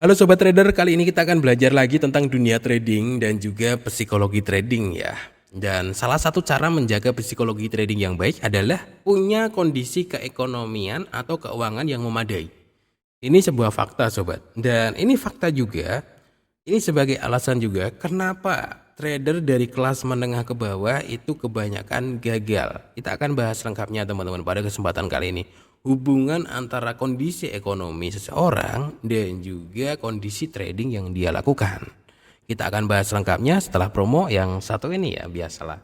Halo Sobat Trader, kali ini kita akan belajar lagi tentang dunia trading dan juga psikologi trading ya. Dan salah satu cara menjaga psikologi trading yang baik adalah punya kondisi keekonomian atau keuangan yang memadai. Ini sebuah fakta Sobat. Dan ini fakta juga, ini sebagai alasan juga kenapa trader dari kelas menengah ke bawah itu kebanyakan gagal. Kita akan bahas lengkapnya teman-teman pada kesempatan kali ini. Hubungan antara kondisi ekonomi seseorang dan juga kondisi trading yang dia lakukan. Kita akan bahas lengkapnya setelah promo yang satu ini ya, biasalah.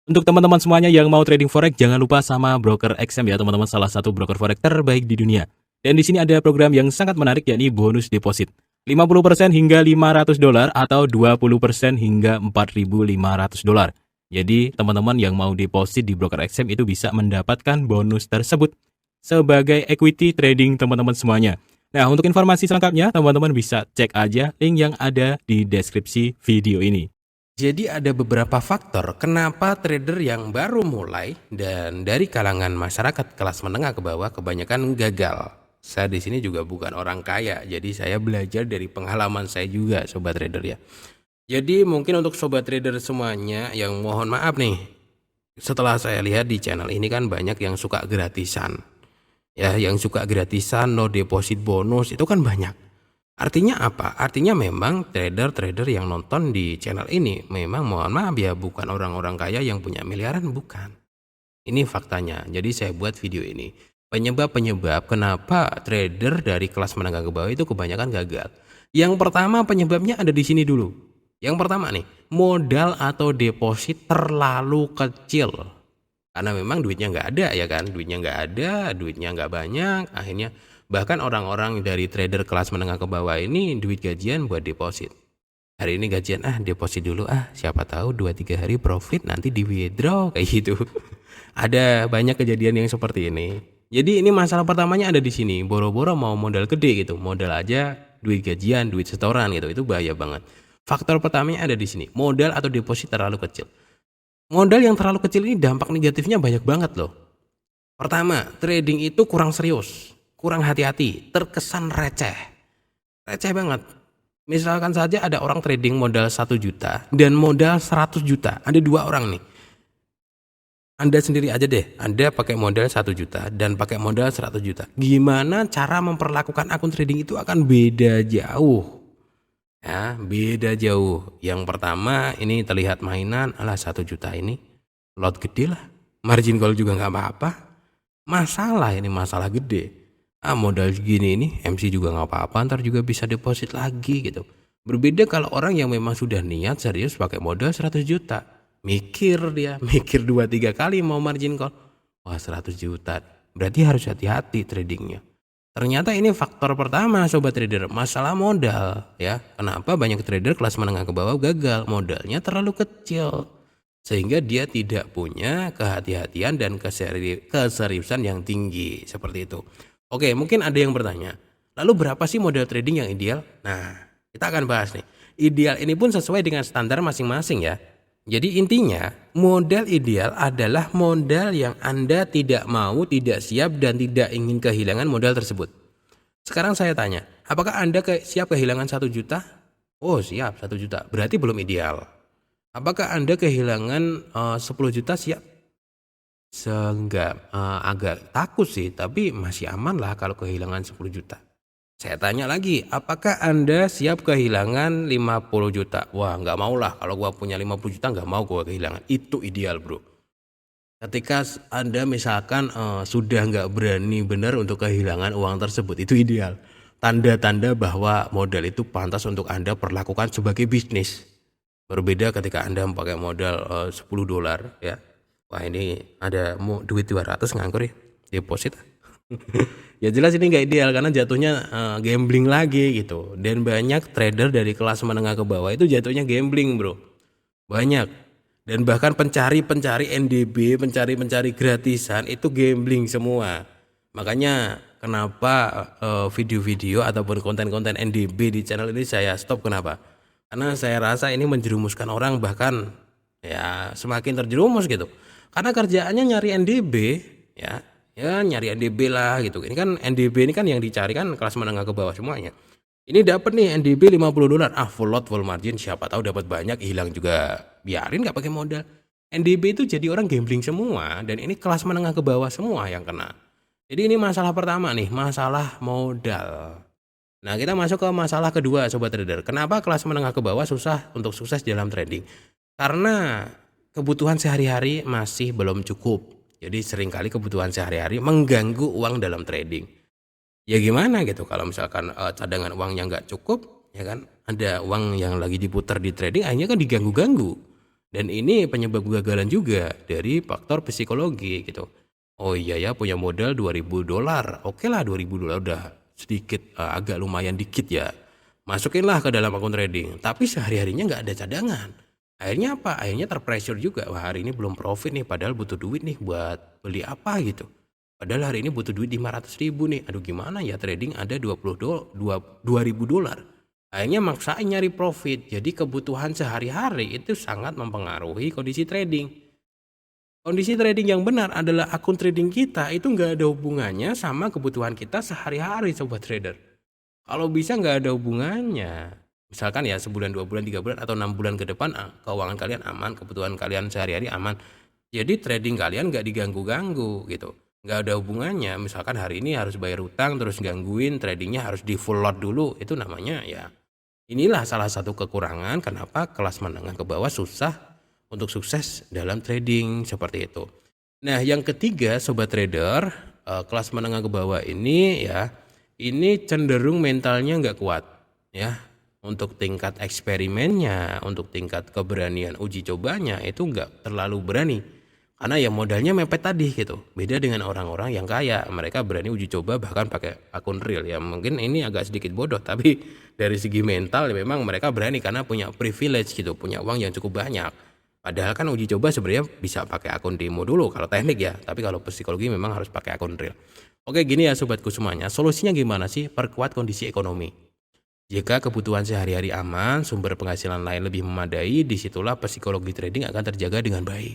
Untuk teman-teman semuanya yang mau trading forex, jangan lupa sama broker XM ya teman-teman, salah satu broker forex terbaik di dunia. Dan di sini ada program yang sangat menarik, yakni bonus deposit 50% hingga $500 atau 20% hingga $4.500. Jadi teman-teman yang mau deposit di broker XM itu bisa mendapatkan bonus tersebut sebagai equity trading teman-teman semuanya. Nah, untuk informasi selengkapnya teman-teman bisa cek aja link yang ada di deskripsi video ini. Jadi ada beberapa faktor kenapa trader yang baru mulai dan dari kalangan masyarakat kelas menengah ke bawah kebanyakan gagal. Saya di sini juga bukan orang kaya, jadi saya belajar dari pengalaman saya juga sobat trader ya. Jadi mungkin untuk sobat trader semuanya yang mohon maaf nih, setelah saya lihat di channel ini kan banyak yang suka gratisan. Ya, yang suka gratisan, no deposit bonus itu kan banyak. Artinya apa? Artinya memang trader-trader yang nonton di channel ini memang mohon maaf ya bukan orang-orang kaya yang punya miliaran, bukan. Ini faktanya. Jadi saya buat video ini. Penyebab-penyebab kenapa trader dari kelas menengah ke bawah itu kebanyakan gagal. Yang pertama penyebabnya ada di sini dulu. Yang pertama nih, modal atau deposit terlalu kecil. Karena memang duitnya nggak ada ya kan, duitnya nggak ada, duitnya nggak banyak, akhirnya bahkan orang-orang dari trader kelas menengah ke bawah ini duit gajian buat deposit. Hari ini gajian, deposit dulu siapa tahu 2-3 hari profit nanti di withdraw kayak gitu. Ada banyak kejadian yang seperti ini. Jadi ini masalah pertamanya ada di sini, boro-boro mau modal gede gitu, modal aja duit gajian, duit setoran gitu, itu bahaya banget. Faktor pertamanya ada di sini, modal atau deposit terlalu kecil. Modal yang terlalu kecil ini dampak negatifnya banyak banget loh. Pertama, trading itu kurang serius, kurang hati-hati, terkesan receh. Receh banget. Misalkan saja ada orang trading modal 1 juta dan modal 100 juta. Ada 2 orang nih. Anda sendiri aja deh, Anda pakai modal 1 juta dan pakai modal 100 juta. Gimana cara memperlakukan akun trading itu akan beda jauh. Ya, beda jauh. Yang pertama ini terlihat mainan, 1 juta ini lot gede lah. Margin call juga nggak apa-apa. Masalah ini masalah gede. Modal segini ini MC juga nggak apa-apa, ntar juga bisa deposit lagi gitu. Berbeda kalau orang yang memang sudah niat serius pakai modal 100 juta. Mikir dia, mikir 2-3 kali mau margin call. Wah 100 juta, berarti harus hati-hati tradingnya. Ternyata ini faktor pertama sobat trader, masalah modal ya. Kenapa banyak trader kelas menengah ke bawah gagal? Modalnya terlalu kecil. Sehingga dia tidak punya kehati-hatian dan keseriusan yang tinggi seperti itu. Oke, mungkin ada yang bertanya, lalu berapa sih modal trading yang ideal? Nah, kita akan bahas nih. Ideal ini pun sesuai dengan standar masing-masing ya. Jadi intinya modal ideal adalah modal yang Anda tidak mau, tidak siap dan tidak ingin kehilangan modal tersebut. Sekarang saya tanya, apakah Anda siap kehilangan 1 juta? Oh siap 1 juta, berarti belum ideal. Apakah Anda kehilangan 10 juta siap? Agak takut sih, tapi masih aman lah kalau kehilangan 10 juta. Saya tanya lagi, apakah Anda siap kehilangan 50 juta? Wah, nggak mau lah. Kalau gua punya 50 juta, nggak mau gua kehilangan. Itu ideal, bro. Ketika Anda misalkan sudah nggak berani benar untuk kehilangan uang tersebut, itu ideal. Tanda-tanda bahwa modal itu pantas untuk Anda perlakukan sebagai bisnis. Berbeda ketika Anda memakai modal $10 ya. Wah, ini ada duit 200 nganggur ya, deposit. Ya jelas ini nggak ideal karena jatuhnya gambling lagi gitu. Dan banyak trader dari kelas menengah ke bawah itu jatuhnya gambling, bro. Banyak. Dan bahkan pencari NDB, pencari gratisan itu gambling semua. Makanya kenapa video-video ataupun konten-konten NDB di channel ini saya stop, kenapa? Karena saya rasa ini menjerumuskan orang, bahkan ya semakin terjerumus gitu. Karena kerjaannya nyari NDB ya. Ya nyari NDB lah gitu. Ini kan NDB ini kan yang dicari kan kelas menengah ke bawah semuanya. Ini dapat nih NDB $50, full lot full margin, siapa tahu dapat banyak, hilang juga biarin nggak pakai modal. NDB itu jadi orang gambling semua, dan ini kelas menengah ke bawah semua yang kena. Jadi ini masalah pertama nih, masalah modal. Nah, kita masuk ke masalah kedua sobat trader. Kenapa kelas menengah ke bawah susah untuk sukses dalam trading? Karena kebutuhan sehari-hari masih belum cukup. Jadi seringkali kebutuhan sehari-hari mengganggu uang dalam trading. Ya gimana gitu kalau misalkan cadangan uangnya nggak cukup, ya kan? Ada uang yang lagi diputar di trading, akhirnya kan diganggu-ganggu. Dan ini penyebab kegagalan juga dari faktor psikologi gitu. Oh iya ya, punya modal $2.000. Oke lah, $2.000 udah sedikit, agak lumayan dikit ya. Masukinlah ke dalam akun trading. Tapi sehari-harinya nggak ada cadangan. Akhirnya apa? Akhirnya terpressure juga. Wah, hari ini belum profit nih, padahal butuh duit nih buat beli apa gitu. Padahal hari ini butuh duit 500.000 nih. Aduh gimana ya, trading ada $2.000. Akhirnya maksain nyari profit. Jadi kebutuhan sehari-hari itu sangat mempengaruhi kondisi trading. Kondisi trading yang benar adalah akun trading kita itu nggak ada hubungannya sama kebutuhan kita sehari-hari sobat trader. Kalau bisa nggak ada hubungannya. Misalkan ya sebulan, 2 bulan, 3 bulan, atau 6 bulan ke depan keuangan kalian aman, kebutuhan kalian sehari-hari aman. Jadi trading kalian nggak diganggu-ganggu gitu. Nggak ada hubungannya. Misalkan hari ini harus bayar utang terus gangguin, tradingnya harus di full lot dulu. Itu namanya ya. Inilah salah satu kekurangan kenapa kelas menengah ke bawah susah untuk sukses dalam trading seperti itu. Nah, yang ketiga sobat trader, kelas menengah ke bawah ini ya, ini cenderung mentalnya nggak kuat ya. Untuk tingkat eksperimennya, untuk tingkat keberanian uji cobanya itu nggak terlalu berani. Karena ya modalnya mepet tadi gitu. Beda dengan orang-orang yang kaya, mereka berani uji coba bahkan pakai akun real ya. Mungkin ini agak sedikit bodoh, tapi dari segi mental ya memang mereka berani karena punya privilege gitu, punya uang yang cukup banyak. Padahal kan uji coba sebenarnya bisa pakai akun demo dulu kalau teknik ya, tapi kalau psikologi memang harus pakai akun real. Oke, gini ya sobatku semuanya, solusinya gimana sih? Perkuat kondisi ekonomi. Jika kebutuhan sehari-hari aman, sumber penghasilan lain lebih memadai, disitulah psikologi trading akan terjaga dengan baik.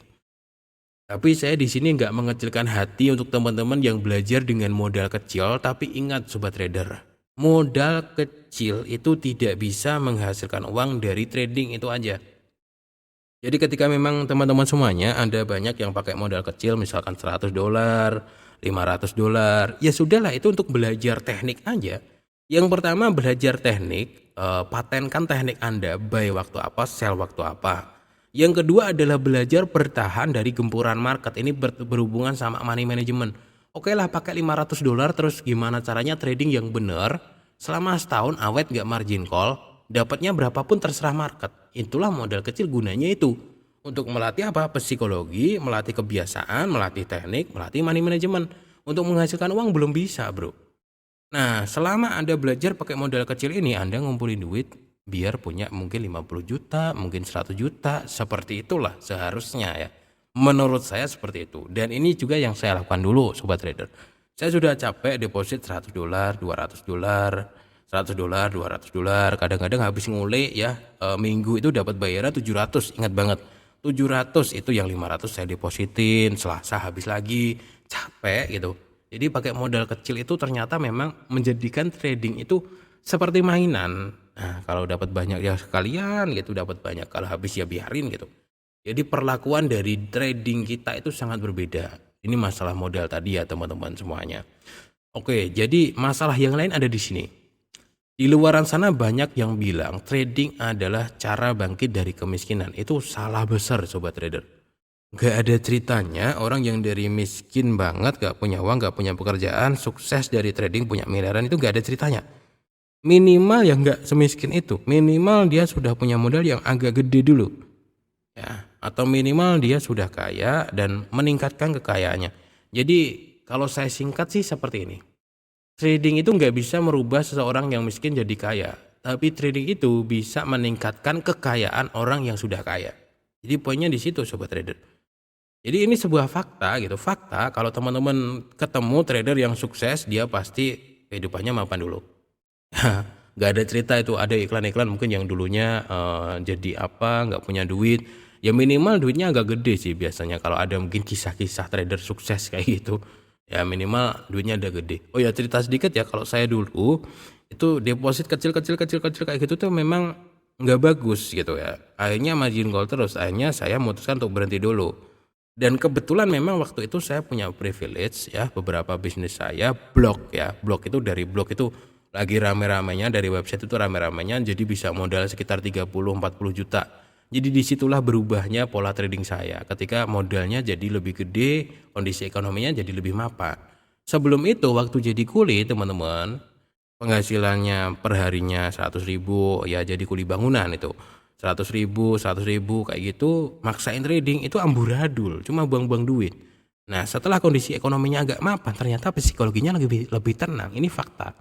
Tapi saya di sini nggak mengecilkan hati untuk teman-teman yang belajar dengan modal kecil, tapi ingat sobat trader, modal kecil itu tidak bisa menghasilkan uang dari trading itu aja. Jadi ketika memang teman-teman semuanya ada banyak yang pakai modal kecil misalkan $100, $500, ya sudahlah itu untuk belajar teknik aja. Yang pertama belajar teknik, patenkan teknik Anda, buy waktu apa, sell waktu apa. Yang kedua adalah belajar bertahan dari gempuran market, ini berhubungan sama money management. Oke lah pakai $500 terus gimana caranya trading yang benar selama setahun awet gak margin call, dapatnya berapapun terserah market. Itulah modal kecil gunanya itu. Untuk melatih apa? Psikologi, melatih kebiasaan, melatih teknik, melatih money management. Untuk menghasilkan uang belum bisa bro. Nah selama Anda belajar pakai modal kecil ini, Anda ngumpulin duit biar punya mungkin 50 juta, mungkin 100 juta. Seperti itulah seharusnya ya. Menurut saya seperti itu. Dan ini juga yang saya lakukan dulu sobat trader. Saya sudah capek deposit $100, $200, $100, $200, kadang-kadang habis ngule ya, minggu itu dapat bayaran 700, ingat banget. 700 itu yang 500 saya depositin, Selasa habis lagi, capek gitu. Jadi pakai modal kecil itu ternyata memang menjadikan trading itu seperti mainan. Nah, kalau dapat banyak ya sekalian gitu, dapat banyak, kalau habis ya biarin gitu. Jadi perlakuan dari trading kita itu sangat berbeda. Ini masalah modal tadi ya teman-teman semuanya. Oke, jadi masalah yang lain ada di sini. Di luaran sana banyak yang bilang trading adalah cara bangkit dari kemiskinan. Itu salah besar sobat trader. Gak ada ceritanya orang yang dari miskin banget, gak punya uang, gak punya pekerjaan, sukses dari trading, punya miliaran, itu gak ada ceritanya. Minimal yang gak semiskin itu, minimal dia sudah punya modal yang agak gede dulu. Ya, atau minimal dia sudah kaya dan meningkatkan kekayaannya. Jadi kalau saya singkat sih seperti ini. Trading itu nggak bisa merubah seseorang yang miskin jadi kaya, tapi trading itu bisa meningkatkan kekayaan orang yang sudah kaya. Jadi poinnya di situ sobat trader. Jadi ini sebuah fakta gitu, fakta kalau teman-teman ketemu trader yang sukses, dia pasti kehidupannya mapan dulu. Nggak ada cerita itu, ada iklan-iklan mungkin yang dulunya jadi apa, nggak punya duit, ya minimal duitnya agak gede sih biasanya kalau ada mungkin kisah-kisah trader sukses kayak gitu. Ya minimal duitnya udah gede. Oh ya cerita sedikit ya, kalau saya dulu itu deposit kecil kayak gitu tuh memang nggak bagus gitu ya. Akhirnya margin call terus. Akhirnya saya memutuskan untuk berhenti dulu. Dan kebetulan memang waktu itu saya punya privilege ya, beberapa bisnis saya blog ya. Blog itu lagi rame-ramenya, dari website itu rame-ramenya, jadi bisa modal sekitar 30-40 juta. Jadi disitulah berubahnya pola trading saya ketika modalnya jadi lebih gede, kondisi ekonominya jadi lebih mapan. Sebelum itu waktu jadi kuli teman-teman, penghasilannya per harinya 100.000 ya, jadi kuli bangunan itu 100.000 kayak gitu, maksain trading itu amburadul, cuma buang-buang duit. Nah setelah kondisi ekonominya agak mapan, ternyata psikologinya lebih tenang, ini fakta.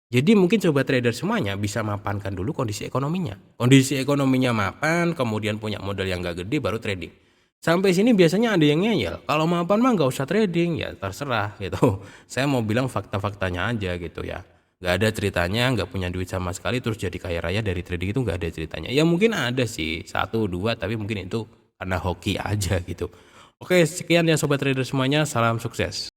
Jadi mungkin sobat trader semuanya bisa mapankan dulu kondisi ekonominya. Kondisi ekonominya mapan, kemudian punya modal yang gak gede, baru trading. Sampai sini biasanya ada yang ngeyel, kalau mapan mah gak usah trading, ya terserah gitu. Saya mau bilang fakta-faktanya aja gitu ya. Gak ada ceritanya gak punya duit sama sekali terus jadi kaya raya dari trading, itu gak ada ceritanya. Ya mungkin ada sih, 1-2, tapi mungkin itu karena hoki aja gitu. Oke, sekian ya sobat trader semuanya, salam sukses.